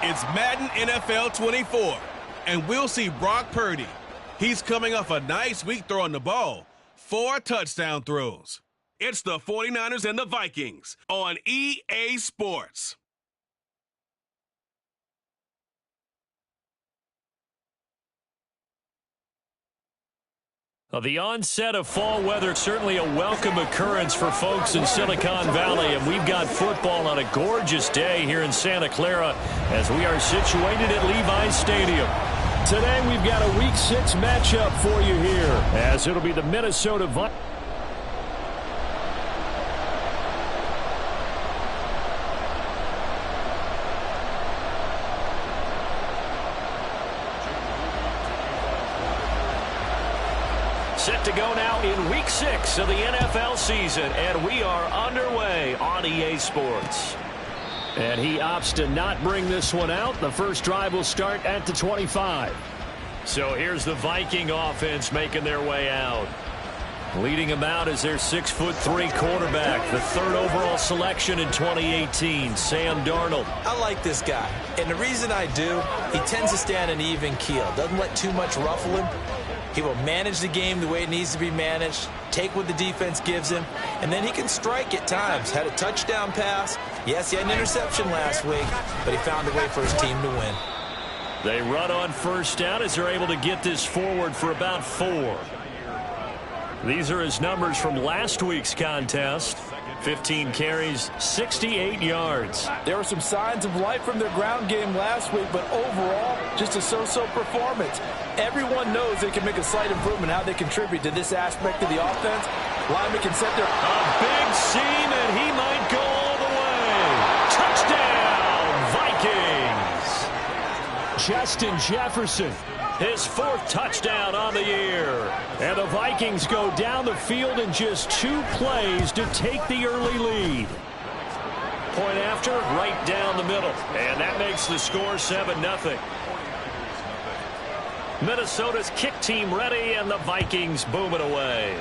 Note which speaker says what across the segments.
Speaker 1: It's Madden NFL 24, and we'll see Brock Purdy. He's coming off a nice week throwing the ball. 4 touchdown throws. It's the 49ers and the Vikings on EA Sports.
Speaker 2: The onset of fall weather, certainly a welcome occurrence for folks in Silicon Valley, and we've got football on a gorgeous day here in Santa Clara as we are situated at Levi's Stadium. Today we've got a Week 6 matchup for you here, as it'll be the Minnesota Vikings. Set to go now in Week 6 of the NFL season, and we are underway on EA Sports. And he opts to not bring this one out. The first drive will start at the 25. So here's the Viking offense making their way out. Leading them out is their 6'3" quarterback, the third overall selection in 2018, Sam Darnold.
Speaker 3: I like this guy, and the reason I do, he tends to stay on an even keel, doesn't let too much ruffle him. He will manage the game the way it needs to be managed, take what the defense gives him, and then he can strike at times. Had a touchdown pass. Yes, he had an interception last week, but he found a way for his team to win.
Speaker 2: They run on first down as they're able to get this forward for about 4. These are his numbers from last week's contest. 15 carries, 68 yards.
Speaker 3: There were some signs of life from their ground game last week, but overall, just a so-so performance. Everyone knows they can make a slight improvement how they contribute to this aspect of the offense. Linemen can set their...
Speaker 2: A big seam, and he might go all the way. Touchdown, Vikings. Justin Jefferson, his 4th touchdown on the year. And the Vikings go down the field in just 2 plays to take the early lead. Point after, right down the middle. And that makes the score 7-0. Minnesota's kick team ready, and the Vikings booming away.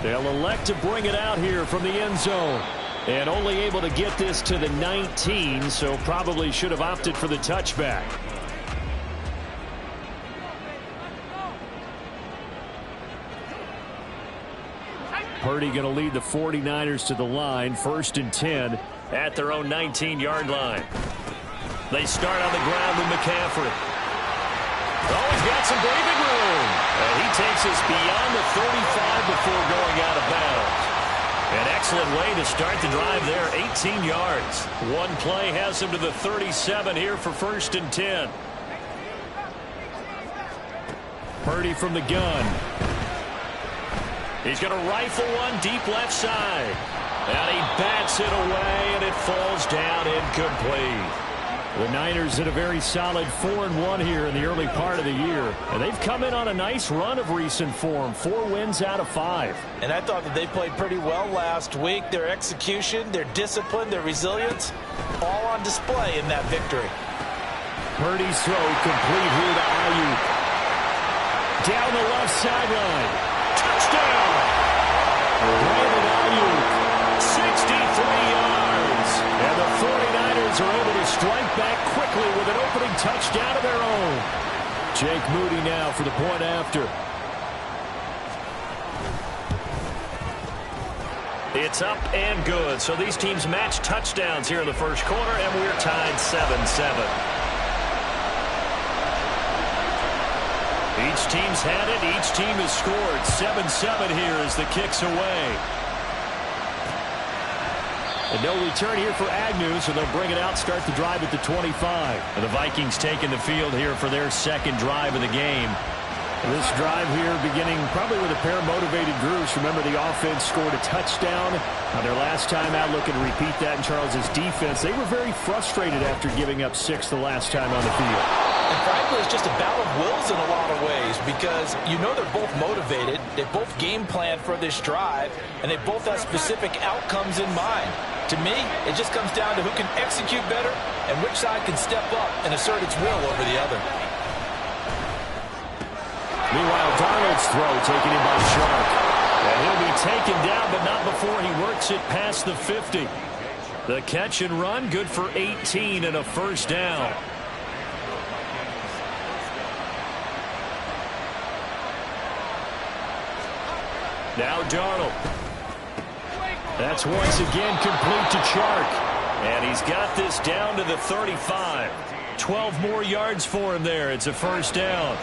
Speaker 2: They'll elect to bring it out here from the end zone. And only able to get this to the 19, so probably should have opted for the touchback. Purdy going to lead the 49ers to the line, 1st and 10 at their own 19-yard line. They start on the ground with McCaffrey. Oh, he's got some breathing room. And he takes us beyond the 35 before going out of bounds. An excellent way to start the drive there, 18 yards. One play has him to the 37 here for 1st and 10. Purdy from the gun. He's going to rifle one deep left side. And he bats it away, and it falls down incomplete. The Niners in a very solid 4-1 here in the early part of the year. And they've come in on a nice run of recent form. 4 wins out of 5.
Speaker 3: And I thought that they played pretty well last week. Their execution, their discipline, their resilience, all on display in that victory.
Speaker 2: Purdy's throw complete here to Ayuk. Down the left sideline. Touchdown! Brandon Ayuk, 63 yards. And the 49ers are able to strike back quickly with an opening touchdown of their own. Jake Moody now for the point after. It's up and good. So these teams match touchdowns here in the first quarter, and we're tied 7-7. Each team's had it. Each team has scored. 7-7 here as the kick's away. And no return here for Agnew, so they'll bring it out, start the drive at the 25. And the Vikings taking the field here for their 2nd drive of the game. This drive here beginning probably with a pair of motivated groups. Remember, the offense scored a touchdown on their last time out. Looking to repeat that in Charles's defense. They were very frustrated after giving up 6 the last time on the field.
Speaker 3: And frankly, it's just a battle of wills in a lot of ways because you know they're both motivated. They both game plan for this drive, and they both have specific outcomes in mind. To me, it just comes down to who can execute better and which side can step up and assert its will over the other.
Speaker 2: Meanwhile, Darnold's throw taken in by Shark. And he'll be taken down, but not before he works it past the 50. The catch and run, good for 18 and a first down. Now Darnold. That's once again complete to Chark. And he's got this down to the 35. 12 more yards for him there. It's a first down.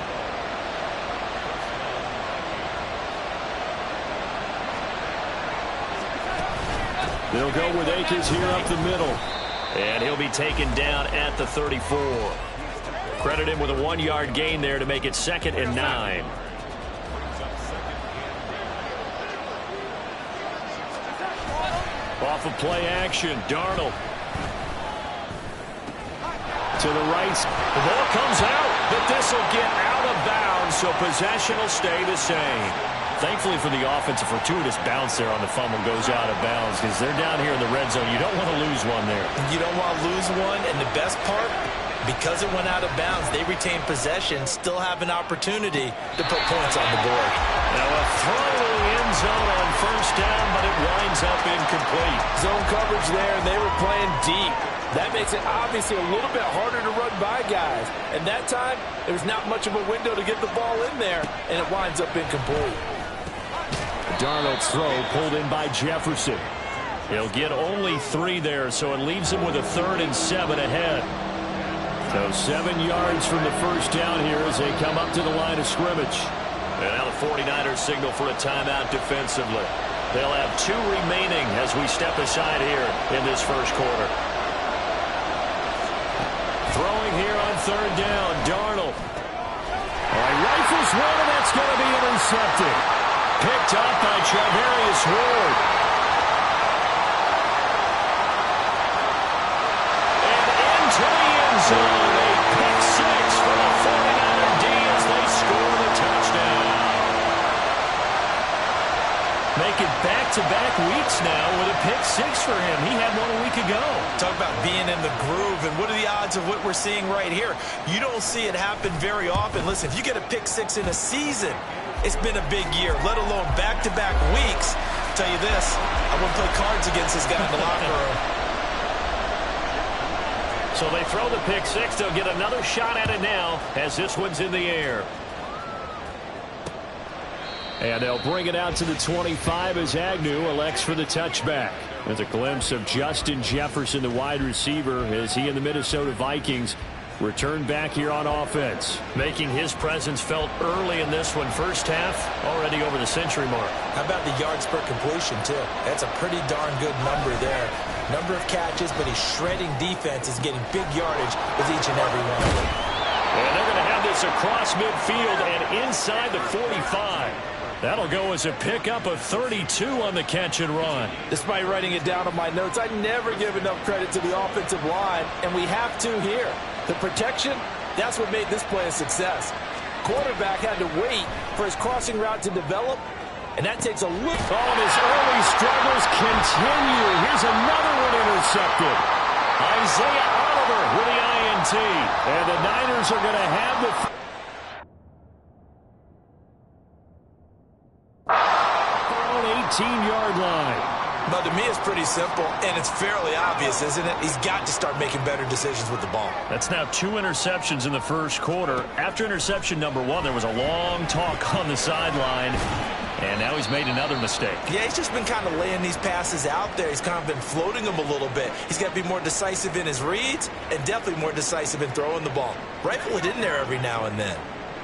Speaker 2: They'll go with Akers here up the middle. And he'll be taken down at the 34. Credit him with a 1-yard gain there to make it 2nd and 9. Off of play action, Darnold. To the right. The ball comes out, but this will get out of bounds, so possession will stay the same. Thankfully for the offense, a fortuitous bounce there on the fumble goes out of bounds because they're down here in the red zone. You don't want to lose one there.
Speaker 3: You don't want to lose one, and the best part, because it went out of bounds, they retain possession, still have an opportunity to put points on the board.
Speaker 2: Now a throw to the end zone on first down, but it winds up incomplete.
Speaker 4: Zone coverage there, and they were playing deep. That makes it obviously a little bit harder to run by guys. And that time, there was not much of a window to get the ball in there, and it winds up incomplete.
Speaker 2: Darnold's throw pulled in by Jefferson. He'll get only 3 there, so it leaves him with a 3rd and 7 ahead. So 7 yards from the first down here as they come up to the line of scrimmage. And now the 49ers signal for a timeout defensively. They'll have 2 remaining as we step aside here in this first quarter. Throwing here on 3rd down, Darnold. All right, rifles one, and that's going to be intercepted. Picked up by Charvarius Ward. And into the end zone, a pick 6 for the 49er D as they score the touchdown. Make it back-to-back weeks now with a pick 6 for him. He had one a week ago.
Speaker 3: Talk about being in the groove, and what are the odds of what we're seeing right here? You don't see it happen very often. Listen, if you get a pick 6 in a season, it's been a big year, let alone back-to-back weeks. I'll tell you this, I wouldn't play cards against this guy in the locker room.
Speaker 2: So they throw the pick 6. They'll get another shot at it now as this one's in the air. And they'll bring it out to the 25 as Agnew elects for the touchback. There's a glimpse of Justin Jefferson, the wide receiver, as he and the Minnesota Vikings return back here on offense. Making his presence felt early in this one. First half, already over the century mark.
Speaker 3: How about the yards per completion, too? That's a pretty darn good number there. Number of catches, but he's shredding defenses, getting big yardage with each and every one of them.
Speaker 2: And they're going to have this across midfield and inside the 45. That'll go as a pickup of 32 on the catch and run.
Speaker 4: Despite writing it down on my notes, I never give enough credit to the offensive line, and we have to here. The protection, that's what made this play a success. Quarterback had to wait for his crossing route to develop, and that takes a look.
Speaker 2: Oh, and his early struggles continue. Here's another one intercepted. Isaiah Oliver with the INT. And the Niners are going to have the 18-yard line.
Speaker 3: But to me, it's pretty simple, and it's fairly obvious, isn't it? He's got to start making better decisions with the ball.
Speaker 2: That's now 2 interceptions in the first quarter. After interception number 1, there was a long talk on the sideline, and now he's made another mistake.
Speaker 3: Yeah, he's just been kind of laying these passes out there. He's kind of been floating them a little bit. He's got to be more decisive in his reads and definitely more decisive in throwing the ball. Rifle it in there every now and then.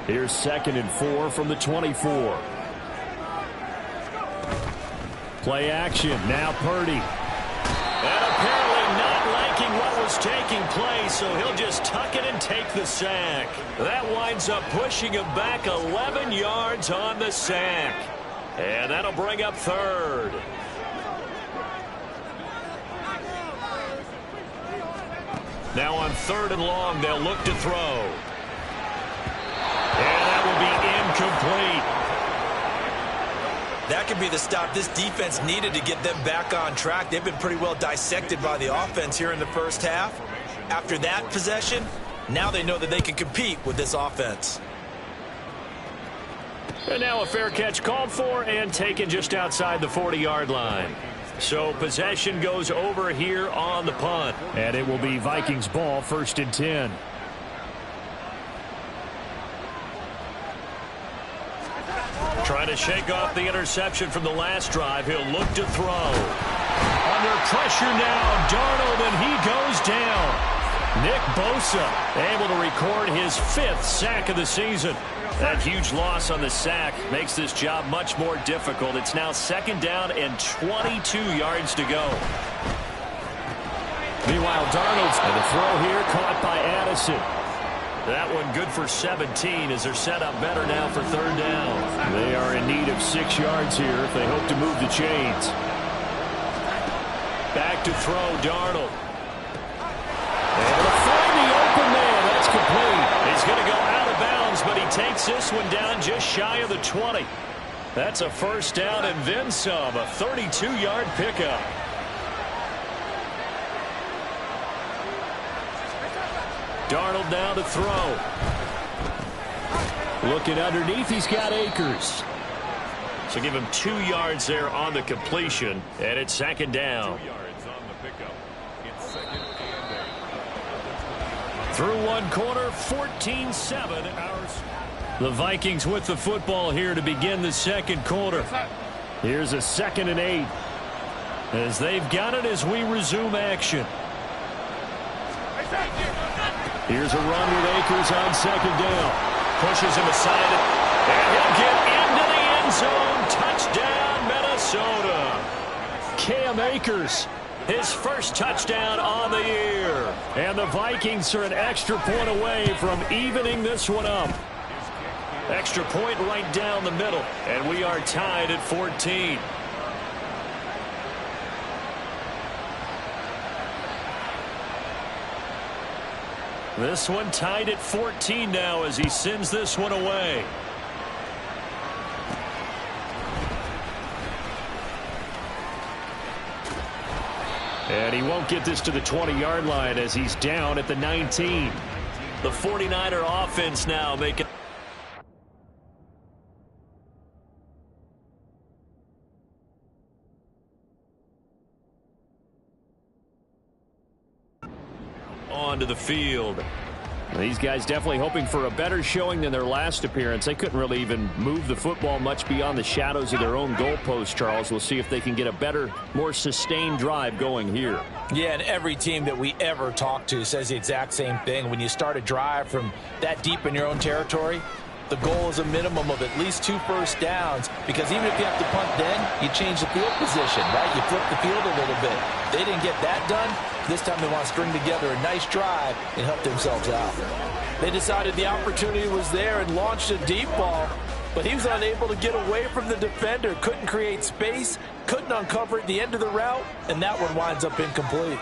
Speaker 2: Here's 2nd and 4 from the 24. Play action, now Purdy. And apparently not liking what was taking place, so he'll just tuck it and take the sack. That winds up pushing him back 11 yards on the sack. And that'll bring up 3rd. Now on 3rd and long, they'll look to throw. And that will be incomplete.
Speaker 3: That could be the stop this defense needed to get them back on track. They've been pretty well dissected by the offense here in the first half. After that possession, now they know that they can compete with this offense.
Speaker 2: And now a fair catch called for and taken just outside the 40-yard line. So possession goes over here on the punt. And it will be Vikings ball, 1st and 10. Trying to shake off the interception from the last drive. He'll look to throw. Under pressure now, Darnold, and he goes down. Nick Bosa able to record his 5th sack of the season. That huge loss on the sack makes this job much more difficult. It's now 2nd down and 22 yards to go. Meanwhile, Darnold's and the throw here caught by Addison. That one good for 17 as they're set up better now for 3rd down. They are in need of 6 yards here if they hope to move the chains. Back to throw, Darnold. Able to find the open man. That's complete. He's going to go out of bounds, but he takes this one down just shy of the 20. That's a 1st down and then some. A 32-yard pickup. Darnold now to throw. Looking underneath, he's got Akers. So give him 2 yards there on the completion, and it's 2nd down.
Speaker 5: 2 yards on the pickup. It's 2nd and 8.
Speaker 2: Through one quarter, 14-7. The Vikings with the football here to begin the 2nd quarter. Here's a 2nd and 8. As they've got it as we resume action. Here's a run with Akers on 2nd down. Pushes him aside, and he'll get into the end zone. Touchdown, Minnesota. Cam Akers, his 1st touchdown on the year. And the Vikings are an extra point away from evening this one up. Extra point right down the middle, and we are tied at 14. This one tied at 14 now as he sends this one away. And he won't get this to the 20-yard line as he's down at the 19. The 49er offense now making... onto the field. These guys definitely hoping for a better showing than their last appearance. They couldn't really even move the football much beyond the shadows of their own goalpost, Charles. We'll see if they can get a better, more sustained drive going here.
Speaker 3: Yeah, and every team that we ever talk to says the exact same thing. When you start a drive from that deep in your own territory, the goal is a minimum of at least 2 first downs, because even if you have to punt then, you change the field position, right? You flip the field a little bit. They didn't get that done. This time they want to string together a nice drive and help themselves out. They decided the opportunity was there and launched a deep ball, but he was unable to get away from the defender, couldn't create space, couldn't uncover at the end of the route, and that one winds up incomplete.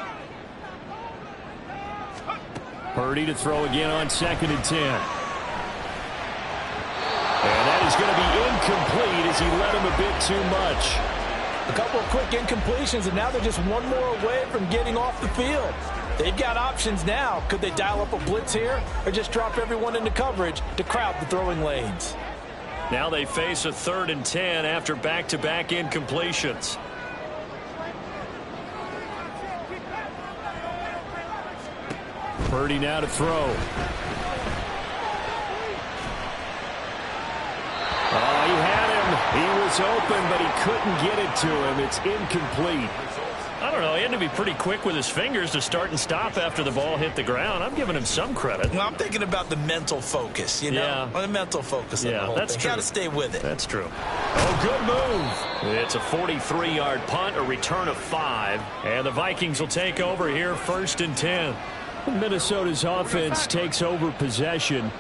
Speaker 2: Purdy to throw again on 2nd and 10. And that is going to be incomplete as he led him a bit too much.
Speaker 3: A couple of quick incompletions, and now they're just one more away from getting off the field. They've got options now. Could they dial up a blitz here or just drop everyone into coverage to crowd the throwing lanes?
Speaker 2: Now they face a 3rd and 10 after back-to-back incompletions. Purdy now to throw. Oh, he had him. He was open, but he couldn't get it to him. It's incomplete. I don't know. He had to be pretty quick with his fingers to start and stop after the ball hit the ground. I'm giving him some credit.
Speaker 3: Well, I'm thinking about the mental focus, you know?
Speaker 2: Yeah.
Speaker 3: The mental focus of the whole
Speaker 2: that's
Speaker 3: thing.
Speaker 2: true.
Speaker 3: Got to stay with it.
Speaker 2: That's true. Oh, good move. It's a 43-yard punt, a return of 5. And the Vikings will take over here, 1st and 10. Minnesota's offense takes over possession.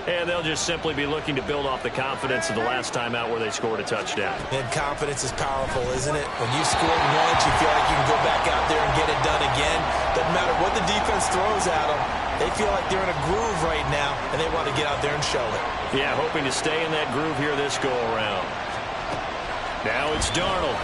Speaker 2: And they'll just simply be looking to build off the confidence of the last time out where they scored a touchdown.
Speaker 3: And confidence is powerful, isn't it? When you scored once, you feel like you can go back out there and get it done again. Doesn't matter what the defense throws at them. They feel like they're in a groove right now, and they want to get out there and show it.
Speaker 2: Yeah, hoping to stay in that groove here this go-around. Now it's Darnold.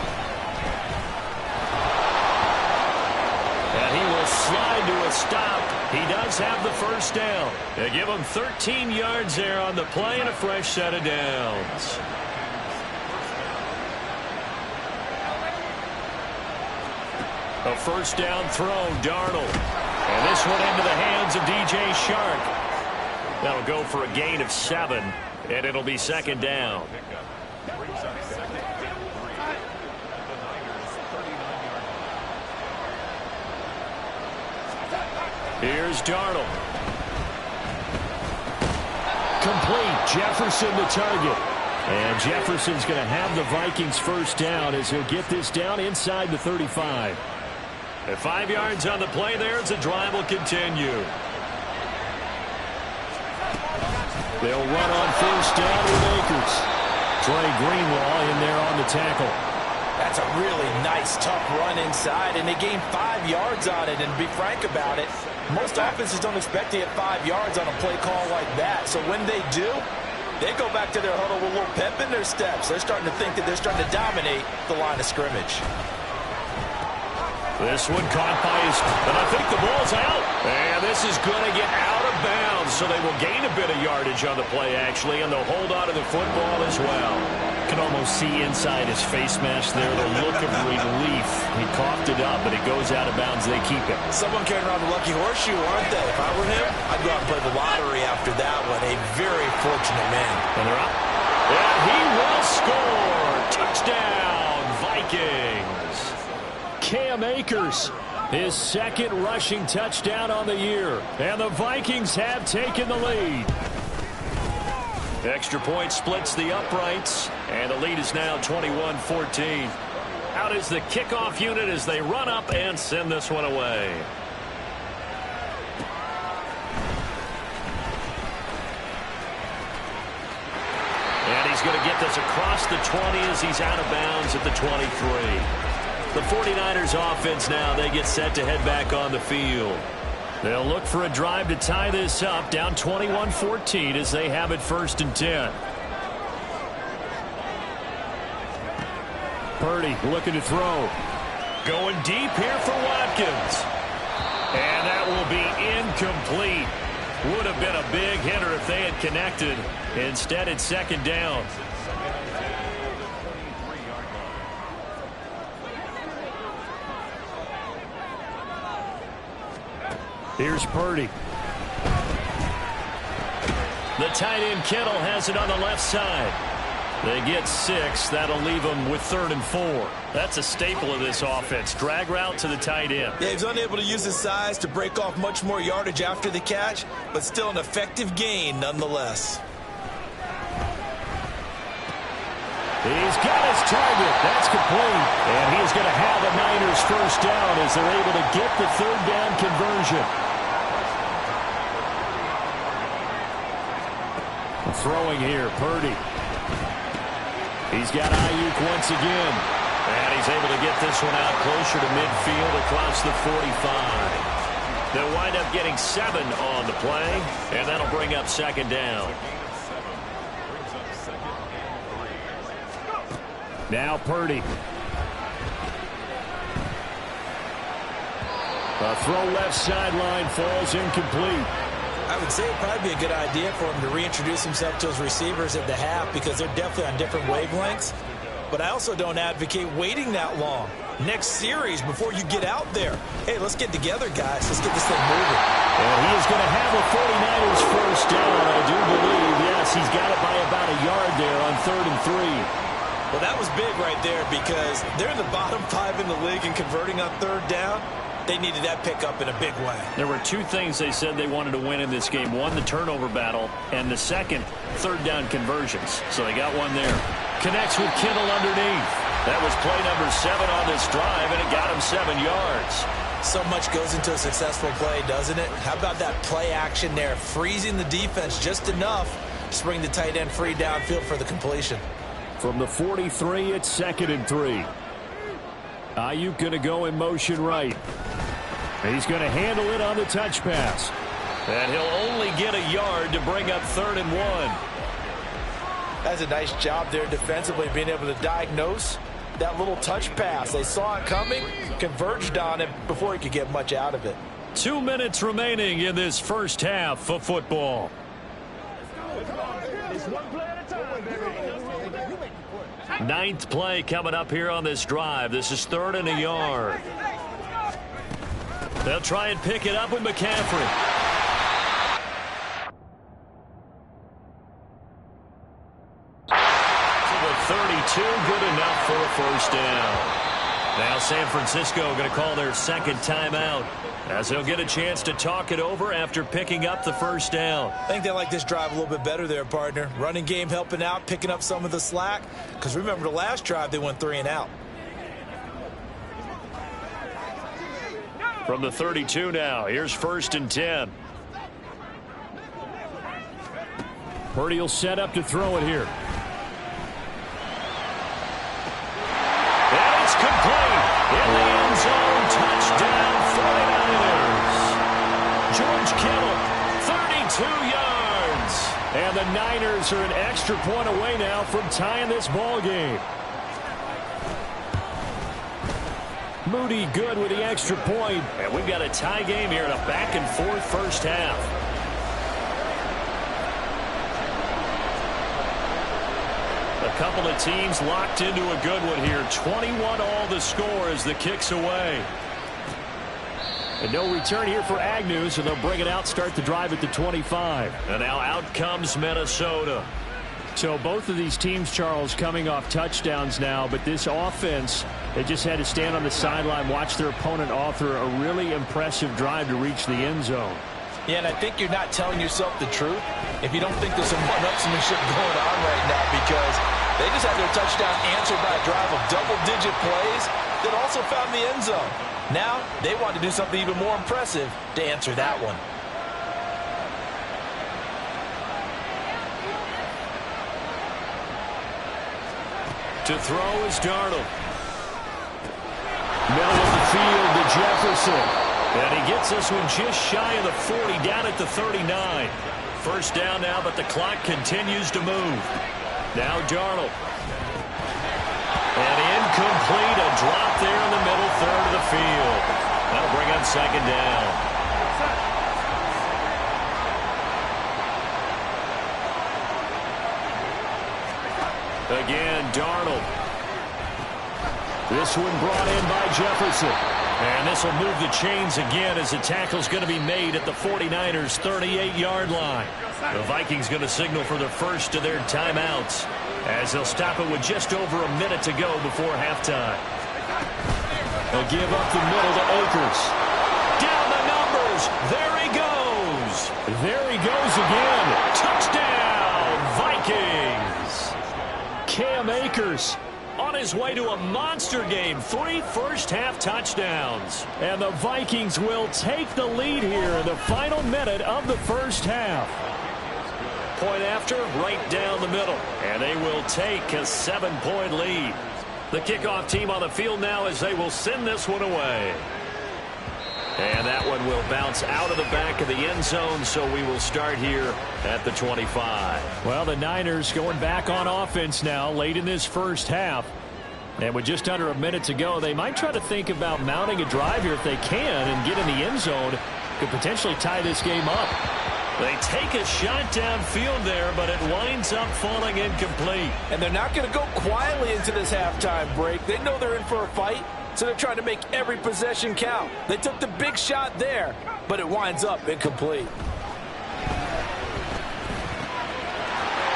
Speaker 2: And he will slide to a stop. He does have the first down. They give him 13 yards there on the play and a fresh set of downs. A first down throw, Darnold. And this one into the hands of DJ Chark. That'll go for a gain of 7, and it'll be second down. Here's Darnold. Complete. Jefferson the target. And Jefferson's going to have the Vikings first down as he'll get this down inside the 35. At 5 yards on the play there as the drive will continue. They'll run on first down with Akers. Trey Greenlaw in there on the tackle.
Speaker 3: That's a really nice, tough run inside, and they gained 5 yards on it. And to be frank about it, most offenses don't expect to get 5 yards on a play call like that. So when they do, they go back to their huddle with a little pep in their steps. They're starting to think that they're starting to dominate the line of scrimmage.
Speaker 2: This one caught by his, and I think the ball's out. And this is going to get out of bounds, so they will gain a bit of yardage on the play, actually, and they'll hold on to the football as well. You can almost see inside his face mask there the look of relief. He coughed it up, but it goes out of bounds. They keep it.
Speaker 3: Someone carrying around the lucky horseshoe, aren't they? If I were him, I'd go out and play the lottery after that one. A very fortunate man.
Speaker 2: And they're up. And he will score. Touchdown, Vikings. Cam Akers, his second rushing touchdown on the year. And the Vikings have taken the lead. Extra point splits the uprights, and the lead is now 21-14. Out is the kickoff unit as they run up and send this one away. And he's going to get this across the 20 as he's out of bounds at the 23. The 49ers offense now, they get set to head back on the field. They'll look for a drive to tie this up, down 21-14 as they have it first and 10. Purdy looking to throw. Going deep here for Watkins. And that will be incomplete. Would have been a big hitter if they had connected. Instead, it's second down. Here's Purdy. The tight end Kittle has it on the left side. They get 6. That'll leave them with 3rd and 4. That's a staple of this offense. Drag route to the tight end.
Speaker 3: Yeah, he's unable to use his size to break off much more yardage after the catch, but still an effective gain nonetheless.
Speaker 2: He's got his target. That's complete. And he's going to have the Niners first down as they're able to get the 3rd down conversion. Throwing here, Purdy. He's got Ayuk once again. And he's able to get this one out closer to midfield across the 45. They'll wind up getting 7 on the play, and that'll bring up second down. Now Purdy. A throw left sideline falls incomplete.
Speaker 3: I would say it'd probably be a good idea for him to reintroduce himself to his receivers at the half because they're definitely on different wavelengths. But I also don't advocate waiting that long. Next series before you get out there. Hey, let's get together, guys. Let's get this thing moving.
Speaker 2: And he is going to have a 49ers first down, I do believe. Yes, he's got it by about a yard there on 3rd and 3.
Speaker 3: Well, that was big right there because they're in the bottom 5 in the league and converting on 3rd down. They needed that pickup in a big way.
Speaker 2: There were 2 things they said they wanted to win in this game. One, the turnover battle, and the second, 3rd down conversions. So they got one there. Connects with Kittle underneath. That was play number 7 on this drive, and it got him 7 yards.
Speaker 3: So much goes into a successful play, doesn't it? How about that play action there, freezing the defense just enough to bring the tight end free downfield for the completion.
Speaker 2: From the 43, it's 2nd and 3. Ayuk going to go in motion right. He's going to handle it on the touch pass. And he'll only get a yard to bring up 3rd and 1.
Speaker 3: That's a nice job there defensively, being able to diagnose that little touch pass. They saw it coming, converged on it before he could get much out of it.
Speaker 2: 2 minutes remaining in this first half of football. Ninth play coming up here on this drive. This is 3rd and a yard. They'll try and pick it up with McCaffrey. To the 32, good enough for a first down. Now San Francisco going to call their second timeout as they'll get a chance to talk it over after picking up the first down.
Speaker 3: I think they like this drive a little bit better there, partner. Running game helping out, picking up some of the slack. Because remember, the last drive, they went 3 and out.
Speaker 2: From the 32 now, here's 1st and 10. Purdy will set up to throw it here. And it's complete. In the end zone, touchdown 49ers. George Kittle, 32 yards. And the Niners are an extra point away now from tying this ball game. Moody good with the extra point. And we've got a tie game here in a back-and-forth first half. A couple of teams locked into a good one here. 21 all the score as the kick's away. And no return here for Agnew, so they'll bring it out, start the drive at the 25. And now out comes Minnesota. So both of these teams, Charles, coming off touchdowns now, but this offense, they just had to stand on the sideline, watch their opponent author a really impressive drive to reach the end zone.
Speaker 3: Yeah, and I think you're not telling yourself the truth if you don't think there's some one-upsmanship going on right now, because they just had their touchdown answered by a drive of double-digit plays that also found the end zone. Now they want to do something even more impressive to answer that one.
Speaker 2: To throw is Darnold. Middle of the field to Jefferson. And he gets this one just shy of the 40, down at the 39. First down now, but the clock continues to move. Now Darnold. And incomplete, a drop there in the middle third of the field. That'll bring on second down. Again, Darnold. This one brought in by Jefferson. And this will move the chains again as the tackle's going to be made at the 49ers' 38-yard line. The Vikings going to signal for the first of their timeouts as they'll stop it with just over a minute to go before halftime. They'll give up the middle to Akers. Down the numbers. There he goes. There he goes again. Touchdown, Vikings. Cam Akers on his way to a monster game. 3 first-half touchdowns. And the Vikings will take the lead here in the final minute of the first half. Point after, right down the middle. And they will take a 7-point lead. The kickoff team on the field now as they will send this one away. And that one will bounce out of the back of the end zone, so we will start here at the 25. Well, the Niners going back on offense now late in this first half. And with just under a minute to go, they might try to think about mounting a drive here if they can and get in the end zone. Could potentially tie this game up. They take a shot downfield there, but it winds up falling incomplete.
Speaker 4: And they're not going to go quietly into this halftime break. They know they're in for a fight, so they're trying to make every possession count. They took the big shot there, but it winds up incomplete.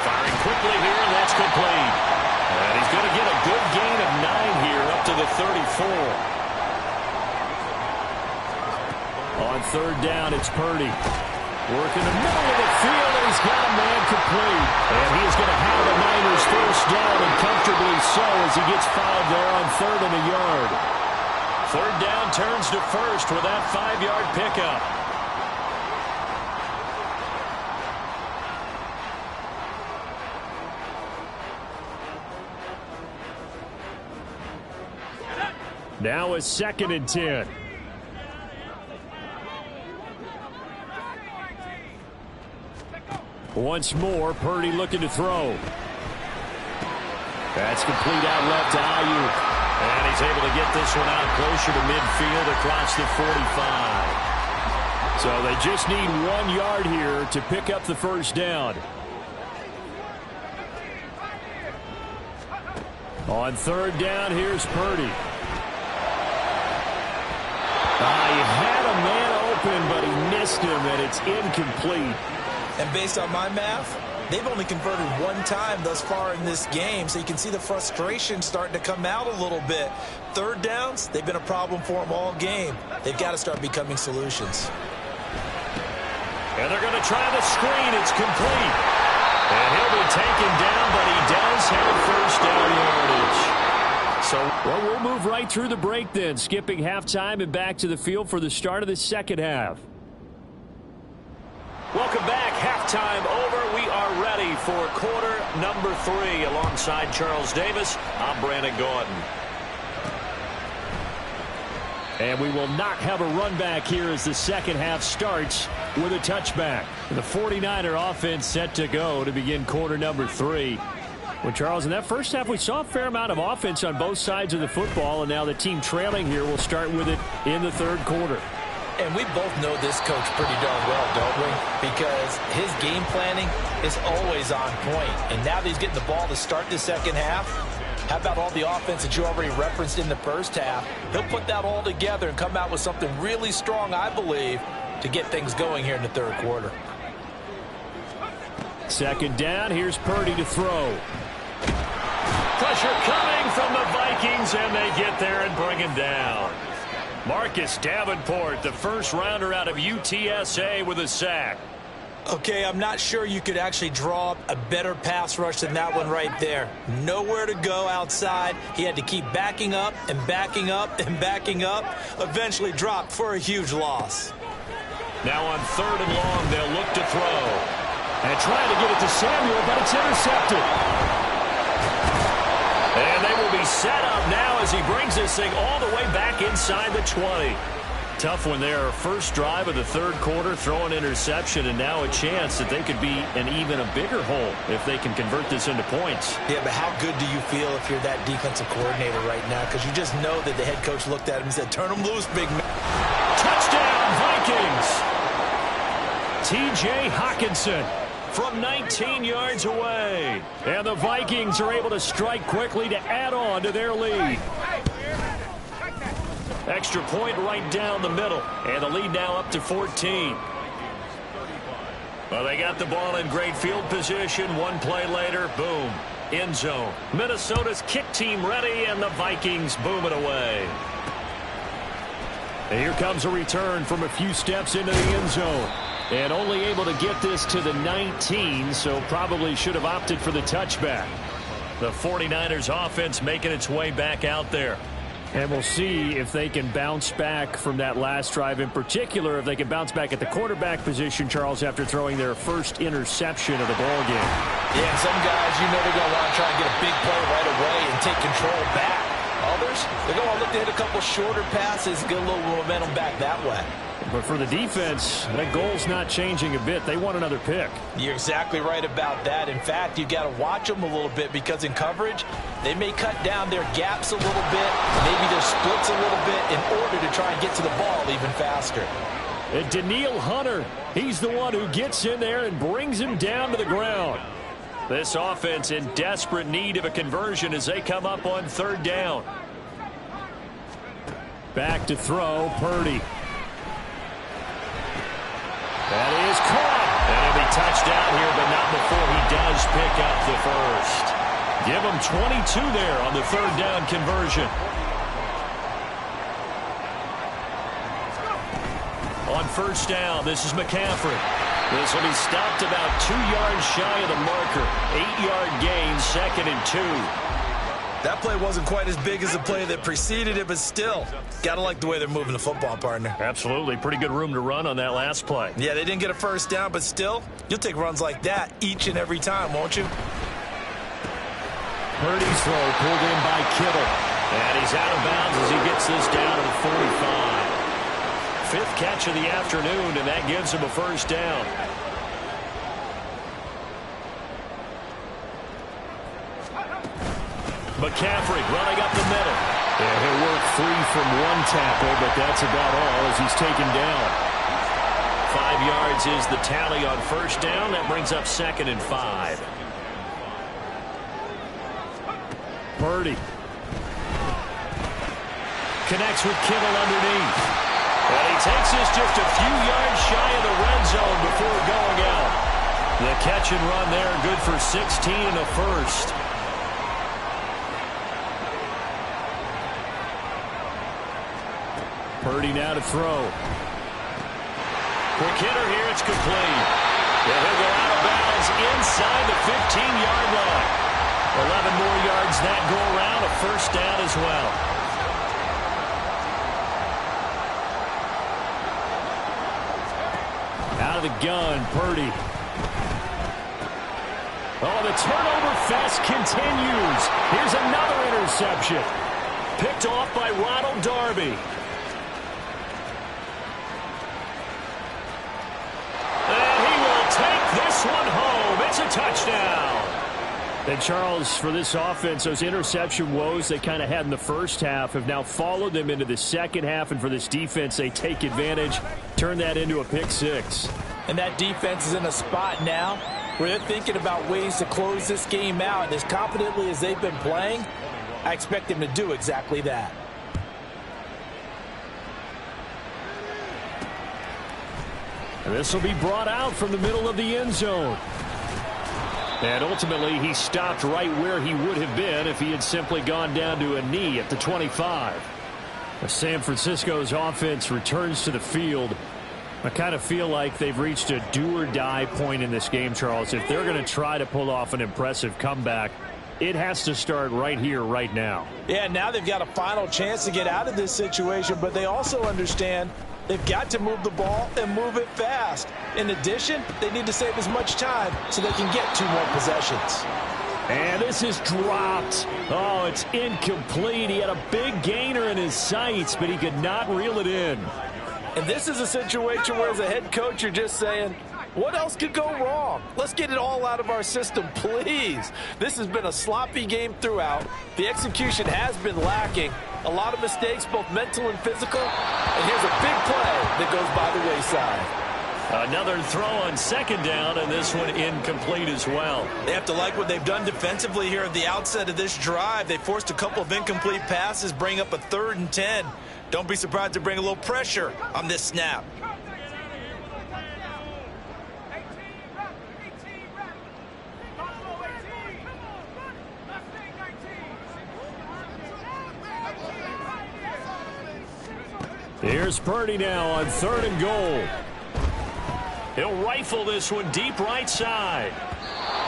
Speaker 2: Firing quickly here, and that's complete. And he's going to get a good gain of 9 here up to the 34. On third down, it's Purdy. Working the middle of the field, and he's got a man complete. And he is going to have the Niners first down, and comfortably so as he gets fouled there on 3rd and a yard. Third down turns to first with that 5-yard pickup. Now a 2nd and 10. Once more, Purdy looking to throw. That's complete out left to Ayuk. And he's able to get this one out closer to midfield across the 45. So they just need 1 yard here to pick up the first down. On third down, here's Purdy. He had a open, but he missed him, and it's incomplete.
Speaker 3: And based on my math, they've only converted one time thus far in this game, so you can see the frustration starting to come out a little bit. Third downs, they've been a problem for them all game. They've got to start becoming solutions.
Speaker 2: And they're going to try the screen. It's complete. And he'll be taken down, but he does have first down yardage. So, well, we'll move right through the break then, skipping halftime and back to the field for the start of the second half. Welcome back. Halftime over. We are ready for quarter number 3. Alongside Charles Davis, I'm Brandon Gaudin. And we will not have a run back here as the second half starts with a touchback. The 49er offense set to go to begin quarter number 3. Well, Charles, in that first half, we saw a fair amount of offense on both sides of the football, and now the team trailing here will start with it in the third quarter.
Speaker 3: And we both know this coach pretty darn well, don't we? Because his game planning is always on point. And now that he's getting the ball to start the second half, how about all the offense that you already referenced in the first half? He'll put that all together and come out with something really strong, I believe, to get things going here in the third quarter.
Speaker 2: Second down, here's Purdy to throw. Pressure coming from the Vikings, and they get there and bring him down. Marcus Davenport, the first rounder out of UTSA, with a sack.
Speaker 3: Okay, I'm not sure you could actually draw up a better pass rush than that one right there. Nowhere to go outside. He had to keep backing up and backing up and backing up. Eventually dropped for a huge loss.
Speaker 2: Now on third and long, they'll look to throw. And trying to get it to Samuel, but it's intercepted. And they will be set up now as he brings this thing all the way back inside the 20. Tough one there. First drive of the third quarter, throw an interception, and now a chance that they could be in even a bigger hole if they can convert this into points.
Speaker 3: Yeah, but how good do you feel if you're that defensive coordinator right now? Because you just know that the head coach looked at him and said, turn him loose, big man.
Speaker 2: Touchdown, Vikings! T.J. Hockenson from 19 yards away. And the Vikings are able to strike quickly to add on to their lead. Extra point right down the middle. And the lead now up to 14. Well, they got the ball in great field position. One play later, boom, end zone. Minnesota's kick team ready, and the Vikings boom it away. And here comes a return from a few steps into the end zone. And only able to get this to the 19, so probably should have opted for the touchback. The 49ers offense making its way back out there. And we'll see if they can bounce back from that last drive, in particular, if they can bounce back at the quarterback position, Charles, after throwing their first interception of the ball game.
Speaker 3: Yeah, and some guys, you know they're going to want to try and get a big play right away and take control back. Others, they're going to look to hit a couple shorter passes, get a little momentum back that way.
Speaker 2: But for the defense, that goal's not changing a bit. They want another pick.
Speaker 3: You're exactly right about that. In fact, you've got to watch them a little bit because in coverage, they may cut down their gaps a little bit, maybe their splits a little bit in order to try and get to the ball even faster.
Speaker 2: And Danielle Hunter, he's the one who gets in there and brings him down to the ground. This offense in desperate need of a conversion as they come up on third down. Back to throw, Purdy. That is caught. And he'll be touchdown here, but not before he does pick up the first. Give him 22 there on the third down conversion. On first down, this is McCaffrey. This will be stopped about 2 yards shy of the marker. 8-yard gain, 2nd and 2.
Speaker 3: That play wasn't quite as big as the play that preceded it, but still, got to like the way they're moving the football, partner.
Speaker 2: Absolutely. Pretty good room to run on that last play.
Speaker 3: Yeah, they didn't get a first down, but still, you'll take runs like that each and every time, won't you?
Speaker 2: Purdy's throw pulled in by Kittle. And he's out of bounds as he gets this down to the 45. 5th catch of the afternoon, and that gives him a first down. McCaffrey running up the middle. And he'll work free from one tackle, but that's about all as he's taken down. 5 yards is the tally on first down. That brings up 2nd and 5. Purdy connects with Kittle underneath. And he takes us just a few yards shy of the red zone before going out. The catch and run there, good for 16 and a first. Purdy now to throw. Quick hitter here, it's complete. And he'll go out of bounds inside the 15-yard line. 11 more yards that go around, a first down as well. Out of the gun, Purdy. Oh, the turnover fest continues. Here's another interception. Picked off by Ronald Darby. And he will take this one home. It's a touchdown. And Charles, for this offense, those interception woes they kind of had in the first half have now followed them into the second half. And for this defense, they take advantage, turn that into a pick six.
Speaker 4: And that defense is in a spot now where they're thinking about ways to close this game out. And as confidently as they've been playing, I expect them to do exactly that.
Speaker 2: And this will be brought out from the middle of the end zone. And ultimately, he stopped right where he would have been if he had simply gone down to a knee at the 25. As San Francisco's offense returns to the field, I kind of feel like they've reached a do-or-die point in this game, Charles. If they're going to try to pull off an impressive comeback, it has to start right here, right now.
Speaker 4: Yeah, now they've got a final chance to get out of this situation, but they also understand they've got to move the ball and move it fast. In addition, they need to save as much time so they can get 2 more possessions.
Speaker 2: And this is dropped. Oh, it's incomplete. He had a big gainer in his sights, but he could not reel it in.
Speaker 4: And this is a situation where, as a head coach, you're just saying, what else could go wrong? Let's get it all out of our system, please. This has been a sloppy game throughout. The execution has been lacking. A lot of mistakes, both mental and physical. And here's a big play that goes by the wayside.
Speaker 2: Another throw on second down, and this one incomplete as well.
Speaker 3: They have to like what they've done defensively here at the outset of this drive. They forced a couple of incomplete passes, bring up a 3rd and 10. Don't be surprised to bring a little pressure on this snap.
Speaker 2: Here's Purdy now on 3rd and goal. He'll rifle this one deep right side.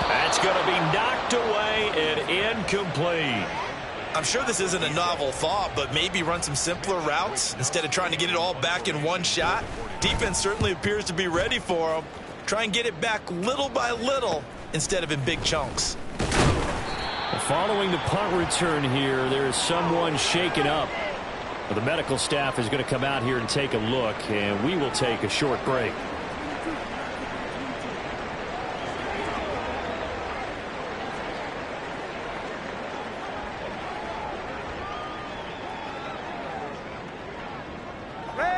Speaker 2: That's going to be knocked away and incomplete.
Speaker 3: I'm sure this isn't a novel thought, but maybe run some simpler routes instead of trying to get it all back in one shot. Defense certainly appears to be ready for them. Try and get it back little by little instead of in big chunks.
Speaker 2: Following the punt return here, there is someone shaken up. The medical staff is going to come out here and take a look, and we will take a short break.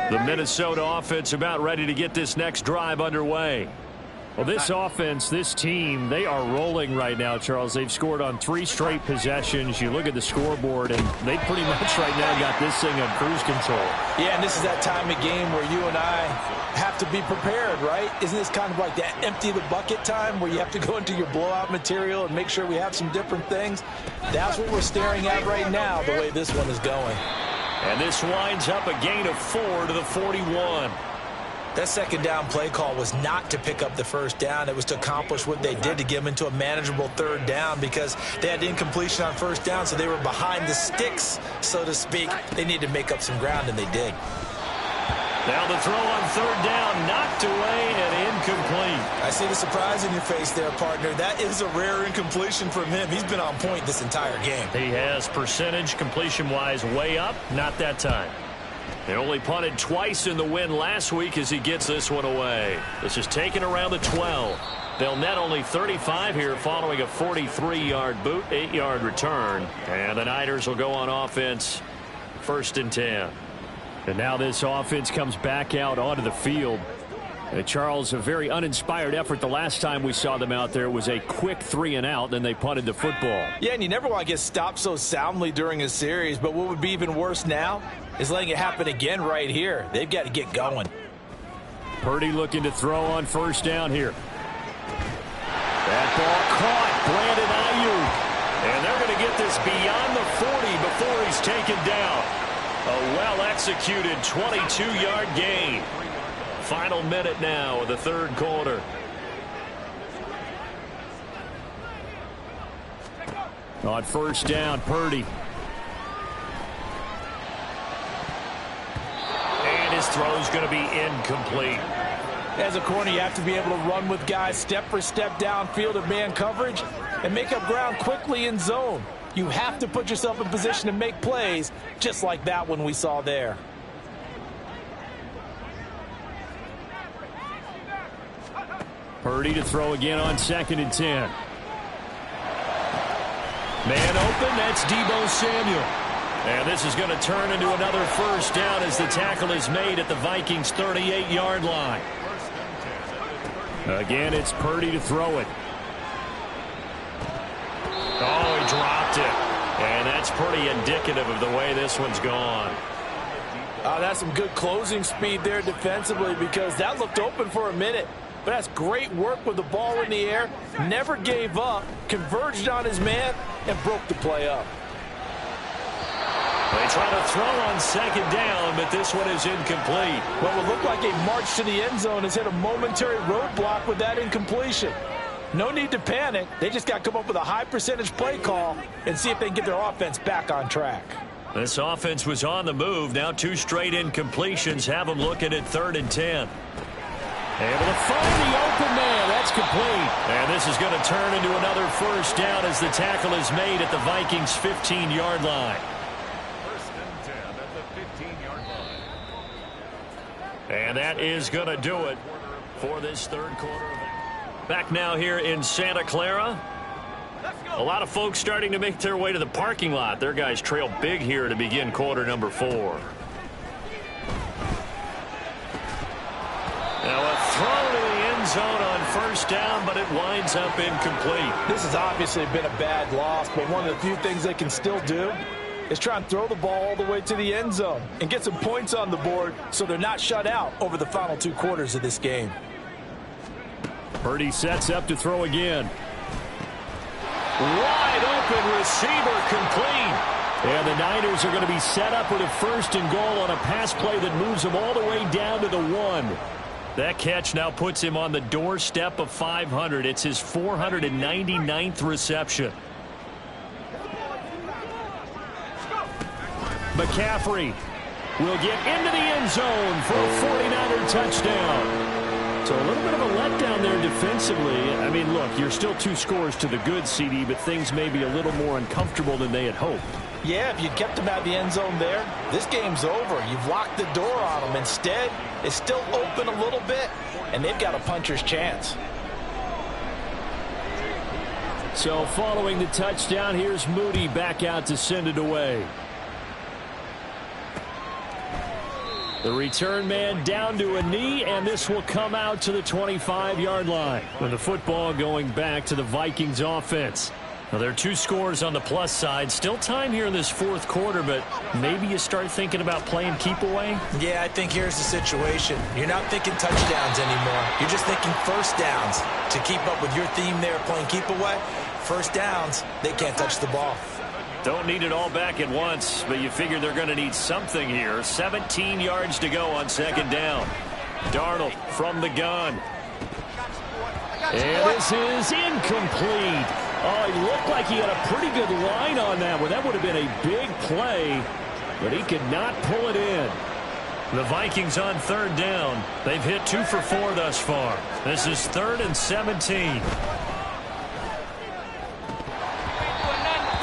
Speaker 2: The Minnesota offense about ready to get this next drive underway. Well, this offense, this team, they are rolling right now, Charles. They've scored on 3 straight possessions. You look at the scoreboard, and they pretty much right now got this thing on cruise control.
Speaker 4: Yeah, and this is that time of game where you and I have to be prepared, right? Isn't this kind of like that empty the bucket time where you have to go into your blowout material and make sure we have some different things? That's what we're staring at right now, the way this one is going.
Speaker 2: And this winds up a gain of 4 to the 41.
Speaker 3: That second down play call was not to pick up the first down. It was to accomplish what they did to get them into a manageable 3rd down because they had incompletion on first down, so they were behind the sticks, so to speak. They needed to make up some ground, and they did.
Speaker 2: Now the throw on 3rd down, knocked away and incomplete.
Speaker 3: I see the surprise in your face there, partner. That is a rare incompletion from him. He's been on point this entire game.
Speaker 2: He has percentage completion-wise way up, not that time. They only punted twice in the win last week as he gets this one away. This is taken around the 12. They'll net only 35 here following a 43-yard boot, 8-yard return. And the Niners will go on offense, 1st and 10. And now this offense comes back out onto the field. Charles, a very uninspired effort the last time we saw them out there was a quick 3-and-out, then they punted the football.
Speaker 4: Yeah, and you never want to get stopped so soundly during a series, but what would be even worse now is letting it happen again right here. They've got to get going.
Speaker 2: Purdy looking to throw on first down here. That ball caught. Brandon Ayuk. And they're going to get this beyond the 40 before he's taken down. A well-executed 22-yard gain. Final minute now of the third quarter. On first down, Purdy. And his throw's going to be incomplete.
Speaker 4: As a corner, you have to be able to run with guys step for step downfield of man coverage and make up ground quickly in zone. You have to put yourself in position to make plays just like that one we saw there.
Speaker 2: Purdy to throw again on 2nd and 10. Man open, that's Deebo Samuel. And this is going to turn into another first down as the tackle is made at the Vikings' 38-yard line. Again, it's Purdy to throw it. Oh, he dropped it. And that's pretty indicative of the way this one's gone.
Speaker 4: That's some good closing speed there defensively because that looked open for a minute. But that's great work with the ball in the air. Never gave up, converged on his man, and broke the play up.
Speaker 2: They try to throw on 2nd down, but this one is incomplete.
Speaker 4: What would look like a march to the end zone has hit a momentary roadblock with that incompletion. No need to panic. They just got to come up with a high percentage play call and see if they can get their offense back on track.
Speaker 2: This offense was on the move. Now 2 straight incompletions have them looking at 3rd and 10. Able to find the open man. That's complete. And this is going to turn into another first down as the tackle is made at the Vikings' 15-yard line.
Speaker 5: First and 10 at the 15-yard line.
Speaker 2: And that is going to do it for this third quarter. Back now here in Santa Clara. A lot of folks starting to make their way to the parking lot. Their guys trail big here to begin quarter number 4. Now a throw to the end zone on first down, but it winds up incomplete.
Speaker 4: This has obviously been a bad loss, but one of the few things they can still do is try and throw the ball all the way to the end zone and get some points on the board so they're not shut out over the final 2 quarters of this game.
Speaker 2: Purdy sets up to throw again. Wide open receiver complete. And the Niners are going to be set up with a 1st and goal on a pass play that moves them all the way down to the 1. That catch now puts him on the doorstep of 500. It's his 499th reception. McCaffrey will get into the end zone for a 49er touchdown. So a little bit of a letdown there defensively. I mean, look, you're still 2 scores to the good, CD, but things may be a little more uncomfortable than they had hoped.
Speaker 4: Yeah, if you'd kept him out of the end zone there, this game's over. You've locked the door on him. Instead, it's still open a little bit, and they've got a puncher's chance.
Speaker 2: So following the touchdown, here's Moody back out to send it away. The return man down to a knee, and this will come out to the 25-yard line. And the football going back to the Vikings offense. Now, there are 2 scores on the plus side. Still time here in this 4th quarter, but maybe you start thinking about playing keep away?
Speaker 3: Yeah, I think here's the situation. You're not thinking touchdowns anymore. You're just thinking first downs. To keep up with your theme there, playing keep away, first downs, they can't touch the ball.
Speaker 2: Don't need it all back at once, but you figure they're going to need something here. 17 yards to go on 2nd down. Darnold from the gun. And this is incomplete. Oh, he looked like he had a pretty good line on that one. That would have been a big play, but he could not pull it in. The Vikings on 3rd down. They've hit 2 for 4 thus far. This is 3rd and 17.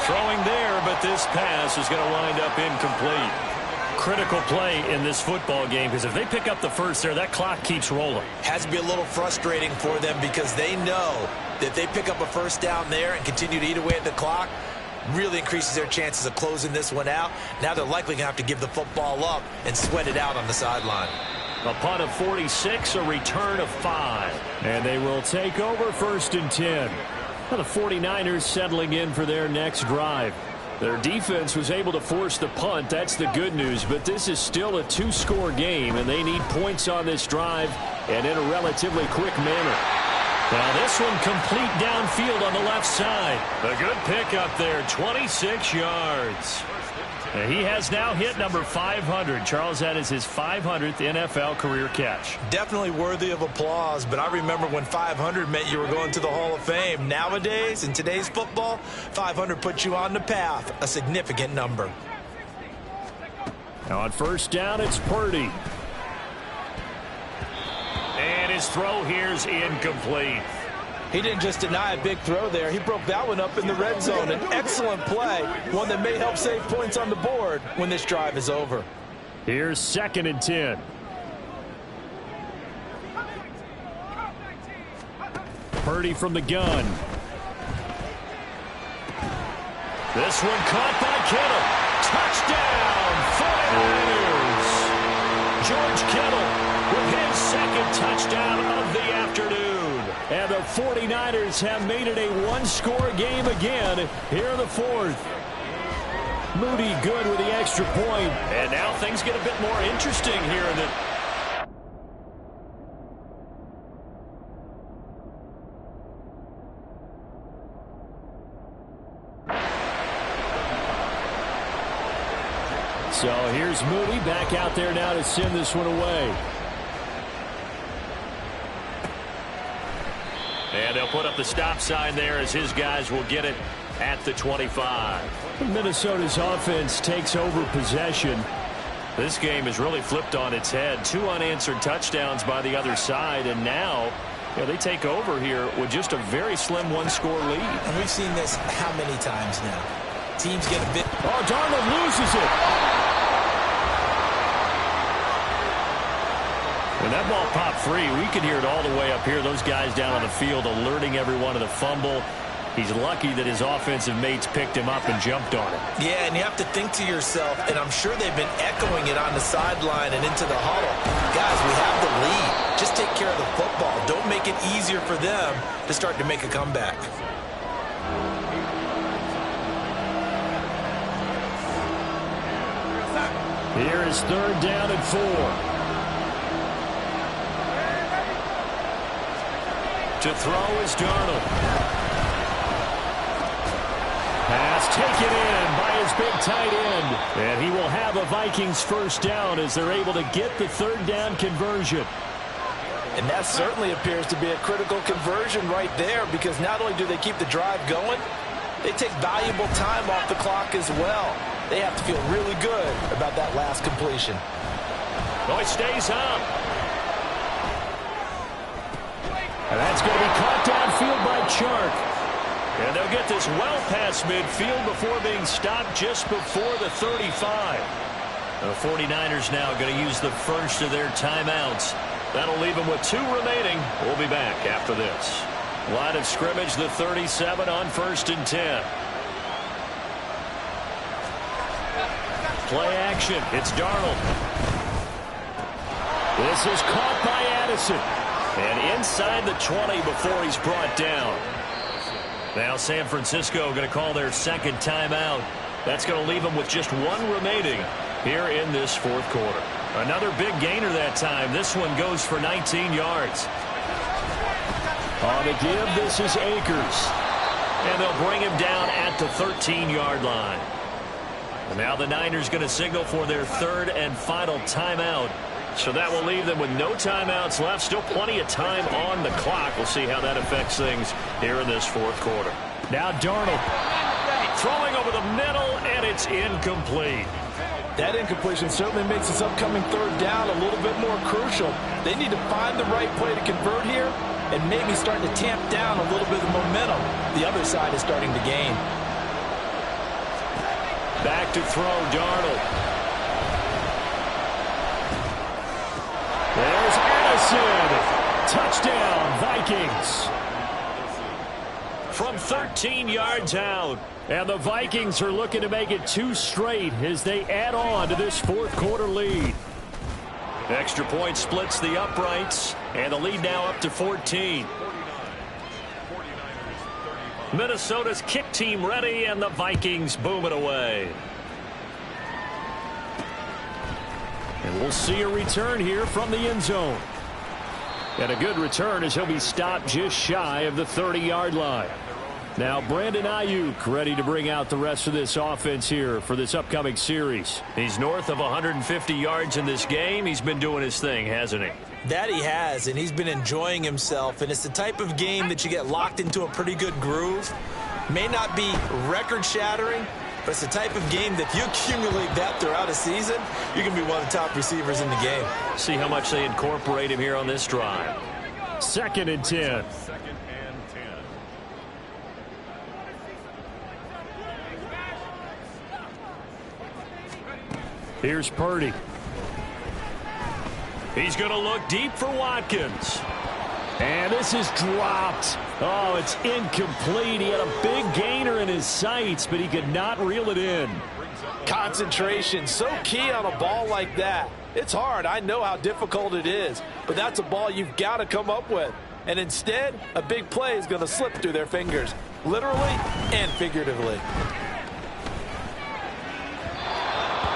Speaker 2: Throwing there, but this pass is going to wind up incomplete. Critical play in this football game, because if they pick up the first there, that clock keeps rolling.
Speaker 3: Has to be a little frustrating for them because they know that if they pick up a first down there and continue to eat away at the clock, really increases their chances of closing this one out. Now they're likely going to have to give the football up and sweat it out on the sideline.
Speaker 2: A punt of 46, a return of 5. And they will take over 1st and 10. Well, the 49ers settling in for their next drive. Their defense was able to force the punt. That's the good news. But this is still a two-score game, and they need points on this drive and in a relatively quick manner. Now this one complete downfield on the left side. A good pickup there, 26 yards. And he has now hit number 500. Charles, that is his 500th NFL career catch.
Speaker 3: Definitely worthy of applause, but I remember when 500 meant you were going to the Hall of Fame. Nowadays, in today's football, 500 puts you on the path, a significant number.
Speaker 2: Now on first down, it's Purdy. And his throw here's incomplete.
Speaker 4: He didn't just deny a big throw there. He broke that one up in the red zone. An excellent play, one that may help save points on the board when this drive is over.
Speaker 2: Here's 2nd and 10. Purdy from the gun. This one caught by Kittle. Touchdown, 49ers. George Kittle with his 2nd touchdown of the afternoon. And the 49ers have made it a one-score game again here in the 4th. Moody good with the extra point. And now things get a bit more interesting here in the... So here's Moody back out there now to send this one away. And they'll put up the stop sign there as his guys will get it at the 25. Minnesota's offense takes over possession. This game is really flipped on its head. 2 unanswered touchdowns by the other side, and now they take over here with just a very slim one-score lead.
Speaker 3: And we've seen this how many times now? Teams get a bit...
Speaker 2: Oh, Darnold loses it. When that ball popped free, we could hear it all the way up here. Those guys down on the field alerting everyone of the fumble. He's lucky that his offensive mates picked him up and jumped on it.
Speaker 3: Yeah, and you have to think to yourself, and I'm sure they've been echoing it on the sideline and into the huddle. Guys, we have the lead. Just take care of the football. Don't make it easier for them to start to make a comeback.
Speaker 2: Here is 3rd down and 4. To throw is Darnold. Pass taken in by his big tight end. And he will have a Vikings first down as they're able to get the 3rd down conversion.
Speaker 4: And that certainly appears to be a critical conversion right there, because not only do they keep the drive going, they take valuable time off the clock as well. They have to feel really good about that last completion.
Speaker 2: Oh, it stays up. And that's going to be caught downfield by Chark. And they'll get this well past midfield before being stopped just before the 35. The 49ers now going to use the first of their timeouts. That'll leave them with 2 remaining. We'll be back after this. Line of scrimmage, the 37 on 1st and 10. Play action. It's Darnold. This is caught by Addison. And inside the 20 before he's brought down. Now San Francisco going to call their 2nd timeout. That's going to leave them with just 1 remaining here in this 4th quarter. Another big gainer that time. This one goes for 19 yards. On the give, this is Akers. And they'll bring him down at the 13-yard line. And now the Niners going to signal for their 3rd and final timeout. So that will leave them with no timeouts left. Still plenty of time on the clock. We'll see how that affects things here in this 4th quarter. Now Darnold throwing over the middle, and it's incomplete.
Speaker 4: That incompletion certainly makes this upcoming 3rd down a little bit more crucial. They need to find the right play to convert here and maybe start to tamp down a little bit of momentum. The other side is starting to gain.
Speaker 2: Back to throw, Darnold. There's Addison. Touchdown, Vikings. From 13 yards out. And the Vikings are looking to make it 2 straight as they add on to this 4th quarter lead. Extra point splits the uprights. And the lead now up to 14. Minnesota's kick team ready, and the Vikings boom it away. And we'll see a return here from the end zone. And a good return as he'll be stopped just shy of the 30-yard line. Now Brandon Ayuk ready to bring out the rest of this offense here for this upcoming series. He's north of 150 yards in this game. He's been doing his thing, hasn't he?
Speaker 3: That he has, and he's been enjoying himself. And it's the type of game that you get locked into a pretty good groove. May not be record-shattering, but it's the type of game that if you accumulate that throughout a season, you're going to be one of the top receivers in the game.
Speaker 2: See how much they incorporate him here on this drive. 2nd and 10. Here's Purdy. He's going to look deep for Watkins. And this is dropped. Oh, it's incomplete. He had a big gainer in his sights, but he could not reel it in.
Speaker 4: Concentration, so key on a ball like that. It's hard. I know how difficult it is, but that's a ball you've got to come up with. And instead, a big play is going to slip through their fingers, literally and figuratively.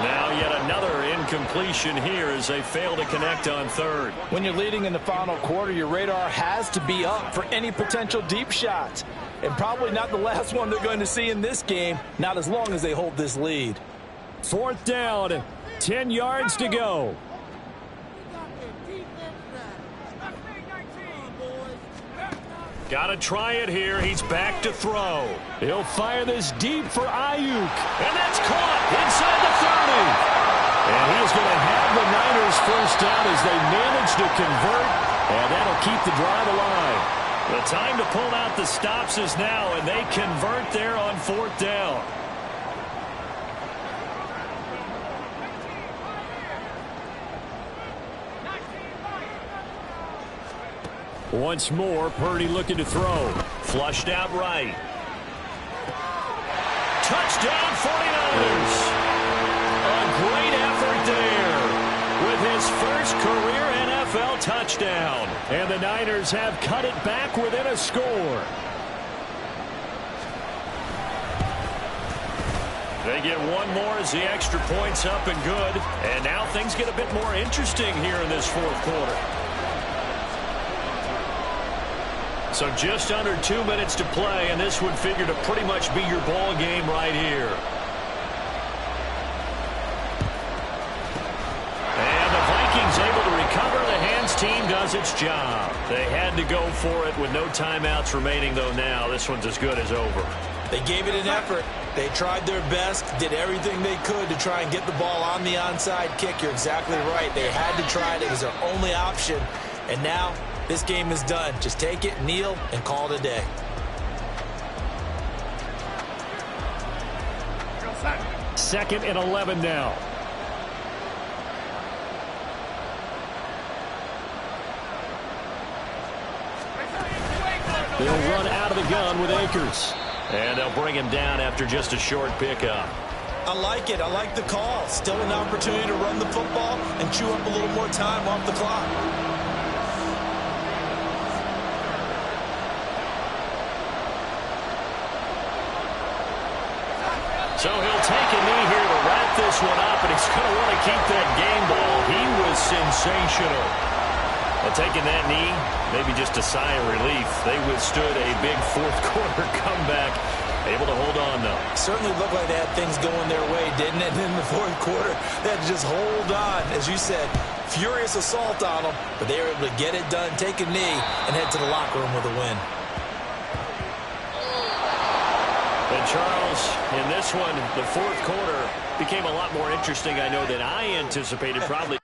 Speaker 2: Now yet another incompletion here as they fail to connect on 3rd.
Speaker 4: When you're leading in the final quarter, your radar has to be up for any potential deep shots. And probably not the last one they're going to see in this game, not as long as they hold this lead.
Speaker 2: 4th down, 10 yards to go. Got to try it here. He's back to throw. He'll fire this deep for Ayuk. And that's caught inside the 30. And he is going to have the Niners first down as they manage to convert. And that'll keep the drive alive. The time to pull out the stops is now, and they convert there on 4th down. Once more, Purdy looking to throw. Flushed out right. Touchdown 49ers. A great effort there with his first career NFL touchdown. And the Niners have cut it back within a score. They get one more as the extra point's up and good. And now things get a bit more interesting here in this 4th quarter. So just under 2 minutes to play, and this would figure to pretty much be your ball game right here. And the Vikings able to recover. The hands team does its job. They had to go for it with no timeouts remaining, though now this one's as good as over.
Speaker 3: They gave it an effort. They tried their best, did everything they could to try and get the ball on the onside kick. You're exactly right. They had to try it. It was their only option. And now this game is done. Just take it, kneel, and call it a day.
Speaker 2: Second and 11 now. They'll run out of the gun with Akers. And they'll bring him down after just a short pickup.
Speaker 3: I like it. I like the call. Still an opportunity to run the football and chew up a little more time off the clock.
Speaker 2: So he'll take a knee here to wrap this one up, and he's going to want to keep that game ball. He was sensational. Well, taking that knee, maybe just a sigh of relief. They withstood a big 4th quarter comeback. Able to hold on, though.
Speaker 3: Certainly looked like they had things going their way, didn't it? And in the 4th quarter, they had to just hold on. As you said, furious assault on them, but they were able to get it done, take a knee, and head to the locker room with a win.
Speaker 2: And Charles, in this one, the 4th quarter became a lot more interesting, I know, than I anticipated, probably.